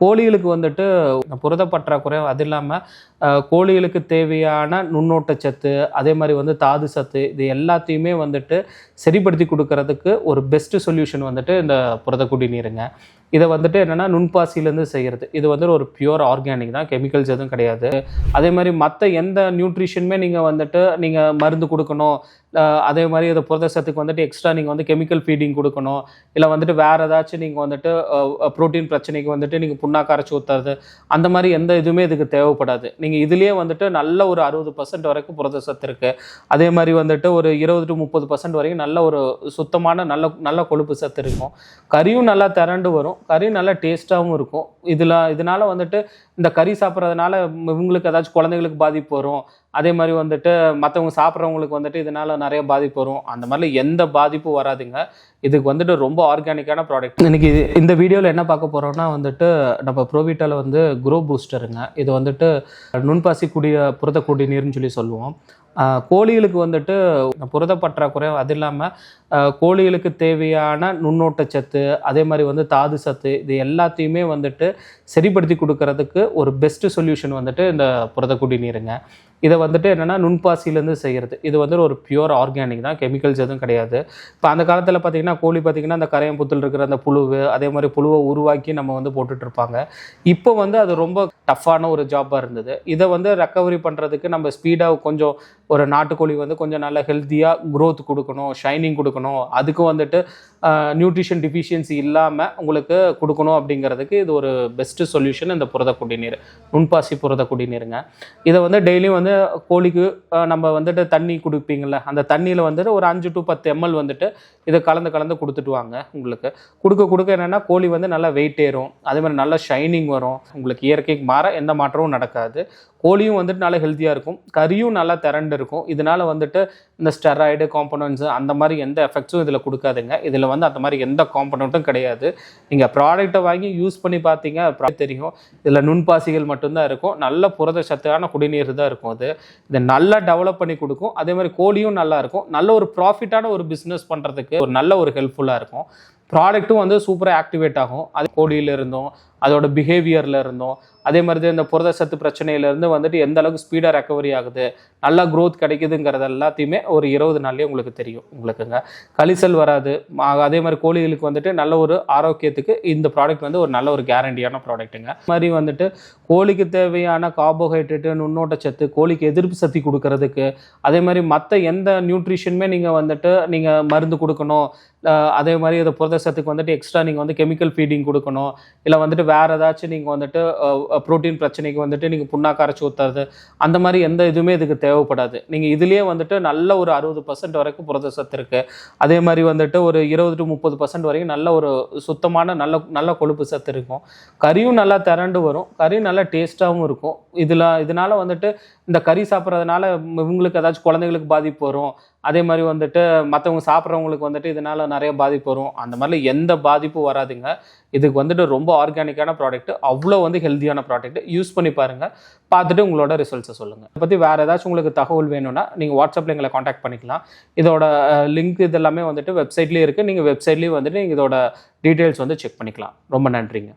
கோழிகளுக்கு வந்துட்டு புரத பற்றாக்குறை, அது இல்லாமல் கோழிகளுக்கு தேவையான நுண்ணூட்டச்சத்து, அதே மாதிரி வந்து தாது சத்து, இது எல்லாத்தையுமே வந்துட்டு சரிப்படுத்தி கொடுக்கறதுக்கு ஒரு பெஸ்ட் சொல்யூஷன் வந்துட்டு இந்த புரத குடிநீருங்க. இதை வந்துட்டு என்னென்னா நுண்பாசிலேருந்து செய்கிறது. இது வந்துட்டு ஒரு பியூர் ஆர்கானிக் தான், கெமிக்கல்ஸ் எதுவும் கிடையாது. அதே மாதிரி மற்ற எந்த நியூட்ரிஷனுமே நீங்கள் மருந்து கொடுக்கணும், அதே மாதிரி இந்த புரத சத்துக்கு வந்துட்டு எக்ஸ்ட்ரா நீங்கள் வந்து கெமிக்கல் ஃபீடிங் கொடுக்கணும், இல்லை வந்துட்டு வேறு ஏதாச்சும் நீங்கள் வந்துட்டு ப்ரோட்டீன் பிரச்சனைக்கு வந்துட்டு நீங்கள் புண்ணாக்கு அரைச்சி ஊற்றுறது, அந்த மாதிரி எந்த இதுவுமே இதுக்கு தேவைப்படாது. நீங்கள் இதுலேயே வந்துட்டு நல்ல ஒரு 60% வரைக்கும் புரத சத்து இருக்குது. அதே மாதிரி வந்துட்டு ஒரு 20 to 30% வரைக்கும் நல்ல ஒரு சுத்தமான நல்ல கொழுப்பு சத்து இருக்கும். கறியும் நல்லா திரண்டு வரும், கறியும் நல்லா டேஸ்ட்டாகவும் இருக்கும். இதனால் வந்துட்டு இந்த கறி சாப்பிட்றதுனால இவங்களுக்கு ஏதாச்சும் குழந்தைங்களுக்கு பாதிப்பு வரும், அதே மாதிரி வந்துட்டு மற்றவங்க சாப்பிட்றவங்களுக்கு வந்துட்டு இதனால் நிறைய பாதிப்பு வரும். அந்த மாதிரிலாம் எந்த பாதிப்பும் வராதுங்க. இதுக்கு வந்துட்டு ரொம்ப ஆர்கானிக்கான ப்ராடக்ட். இன்றைக்கி இந்த வீடியோவில் என்ன பார்க்க போகிறோம்னா வந்துட்டு நம்ம ப்ரோவிட்டாவில் வந்து க்ரோ பூஸ்டருங்க. இது வந்துட்டு நுண்பாசி புரத குடிநீர்னு சொல்லி சொல்லுவோம். கோழிகளுக்கு வந்துட்டு புரத பற்றாக்குறை, அது இல்லாமல் கோழிகளுக்கு தேவையான நுண்ணூட்டச்சத்து, அதே மாதிரி வந்து தாது சத்து, இது எல்லாத்தையுமே வந்துட்டு சரிப்படுத்தி கொடுக்கறதுக்கு ஒரு பெஸ்ட் சொல்யூஷன் வந்துட்டு இந்த புரத குடிநீருங்க. இதை வந்துட்டு என்னென்னா நுண்பாசிலேருந்து செய்கிறது. இது வந்துட்டு ஒரு பியூர் ஆர்கானிக் தான், கெமிக்கல்ஸ் எதுவும் கிடையாது. இப்போ அந்த காலத்தில் பார்த்திங்கன்னா கோழி பார்த்திங்கன்னா அந்த கரையம்புத்தில் இருக்கிற அந்த புழுவு, அதே மாதிரி புழுவை உருவாக்கி நம்ம வந்து போட்டுட்ருப்பாங்க. இப்போ வந்து அது ரொம்ப டஃப்பான ஒரு ஜாப்பாக இருந்தது. இதை வந்து ரெக்கவரி பண்ணுறதுக்கு நம்ம ஸ்பீடாக கொஞ்சம் ஒரு நாட்டுக்கோழி வந்து கொஞ்சம் நல்லா ஹெல்த்தியாக க்ரோத் கொடுக்கணும், ஷைனிங் கொடுக்கணும், அதுக்கு வந்துட்டு நியூட்ரிஷன் டிஃபிஷியன்சி இல்லாமல் உங்களுக்கு கொடுக்கணும் அப்படிங்கிறதுக்கு இது ஒரு பெஸ்ட்டு சொல்யூஷன் இந்த புரத குடிநீர், நுண்பாசி புரத குடிநீருங்க. இதை வந்து டெய்லியும் வந்து கோழிக்கு நம்ம வந்துட்டு தண்ணி கொடுப்பீங்கள, அந்த தண்ணியில் வந்துட்டு ஒரு 5 to 10 ml வந்துட்டு இதை கலந்து கொடுத்துட்டு வாங்க. உங்களுக்கு கொடுக்க என்னென்னா கோழி வந்து நல்லா வெயிட் ஏறும், அதே மாதிரி நல்லா ஷைனிங் வரும். உங்களுக்கு இயற்கைக்கு மாற எந்த மாற்றமும் நடக்காது. கோழியும் வந்துட்டு நல்லா ஹெல்த்தியாக இருக்கும், கறியும் நல்லா திரண்டு இருக்கும். இதனால் வந்துட்டு இந்த ஸ்டெராய்டு காம்பனன்ட்ஸு அந்த மாதிரி எந்த எஃபெக்ட்ஸும் இதில் கொடுக்காதுங்க. இதில் வந்து அந்த மாதிரி எந்த காம்பனண்ட்டும் கிடையாது. நீங்கள் ப்ராடக்டை வாங்கி யூஸ் பண்ணி பார்த்தீங்க தெரியும், இதில் நுண்பாசிகள் மட்டும்தான் இருக்கும். நல்ல புரத சத்தான குடிநீர் தான் இருக்கும். இதை நல்லா டெவலப் பண்ணி கொடுக்கும். அதே மாதிரி கோழியும் நல்லா இருக்கும். நல்ல ஒரு ப்ராஃபிட்டான ஒரு பிஸ்னஸ் பண்ணுறதுக்கு ஒரு நல்ல ஒரு ஹெல்ப்ஃபுல்லாக இருக்கும். ப்ராடக்ட்டும் வந்து சூப்பராக ஆக்டிவேட் ஆகும். அது கோழியில் இருந்தும் அதோட பிஹேவியரில் இருந்தும், அதே மாதிரி இந்த புரத சத்து பிரச்சனையிலேருந்து வந்துட்டு எந்த அளவுக்கு ஸ்பீடாக ரெக்கவரி ஆகுது, நல்லா க்ரோத் கிடைக்குதுங்கிறது எல்லாத்தையுமே ஒரு 20 நாள்லேயே உங்களுக்கு தெரியும். உங்களுக்குங்க கழிசல் வராது. அதே மாதிரி கோழிகளுக்கு வந்துட்டு நல்ல ஒரு ஆரோக்கியத்துக்கு இந்த ப்ராடக்ட் வந்து ஒரு நல்ல ஒரு கேரண்டியான ப்ராடக்ட்டுங்க. அது மாதிரி வந்துட்டு கோழிக்கு தேவையான கார்போஹைட்ரேட்டு, நுண்ணூட்டச்சத்து, கோழிக்கு எதிர்ப்பு சக்தி கொடுக்கறதுக்கு, அதே மாதிரி மற்ற எந்த நியூட்ரிஷனுமே நீங்கள் மருந்து கொடுக்கணும், அதே மாதிரி இந்த புரத சத்துக்கு வந்துட்டு எக்ஸ்ட்ரா நீங்கள் வந்து கெமிக்கல் ஃபீடிங் கொடுக்கணும், இல்லை வந்துட்டு வேறு ஏதாச்சும் நீங்கள் வந்துட்டு ப்ரோட்டீன் பிரச்சனைக்கு வந்துட்டு நீங்கள் புண்ணாக்கு அரைச்சி ஊற்றுறது, அந்த மாதிரி எந்த இதுவுமே இதுக்கு தேவைப்படாது. நீங்கள் இதுலேயே வந்துட்டு நல்ல ஒரு 60% வரைக்கும் புரத சத்து இருக்குது. அதே மாதிரி வந்துட்டு ஒரு 20 to 30% வரைக்கும் நல்ல ஒரு சுத்தமான நல்ல கொழுப்பு சத்து இருக்கும். கறியும் நல்லா திரண்டு வரும், கறியும் நல்லா டேஸ்ட்டாகவும் இருக்கும். இதனால் வந்துட்டு இந்த கறி சாப்பிட்றதுனால இவங்களுக்கு ஏதாச்சும் குழந்தைங்களுக்கு பாதிப்பு வரும், அதே மாதிரி வந்துட்டு மற்றவங்க சாப்பிட்றவங்களுக்கு வந்துட்டு இதனால் நிறைய பாதிப்பு வரும். அந்த மாதிரிலாம் எந்த பாதிப்பும் வராதுங்க. இதுக்கு வந்துட்டு ரொம்ப ஆர்கானிக்கான ப்ராடக்ட், அவ்வளோ வந்து ஹெல்த்தியான ப்ராடக்ட். யூஸ் பண்ணி பாருங்கள், பார்த்துட்டு உங்களோட ரிசல்ட்ஸை சொல்லுங்கள். இதை பற்றி வேறு ஏதாச்சும் உங்களுக்கு தகவல் வேணும்னா நீங்கள் வாட்ஸ்அப்பில் எங்களை காண்டாக்ட் பண்ணிக்கலாம். இதோட லிங்க் இதெல்லாமே வந்துட்டு வெப்சைட்லேயே இருக்குது. நீங்கள் வெப்சைட்லேயும் வந்துட்டு நீங்கள் இதோட டீட்டெயில்ஸ் வந்து செக் பண்ணிக்கலாம். ரொம்ப நன்றிங்க.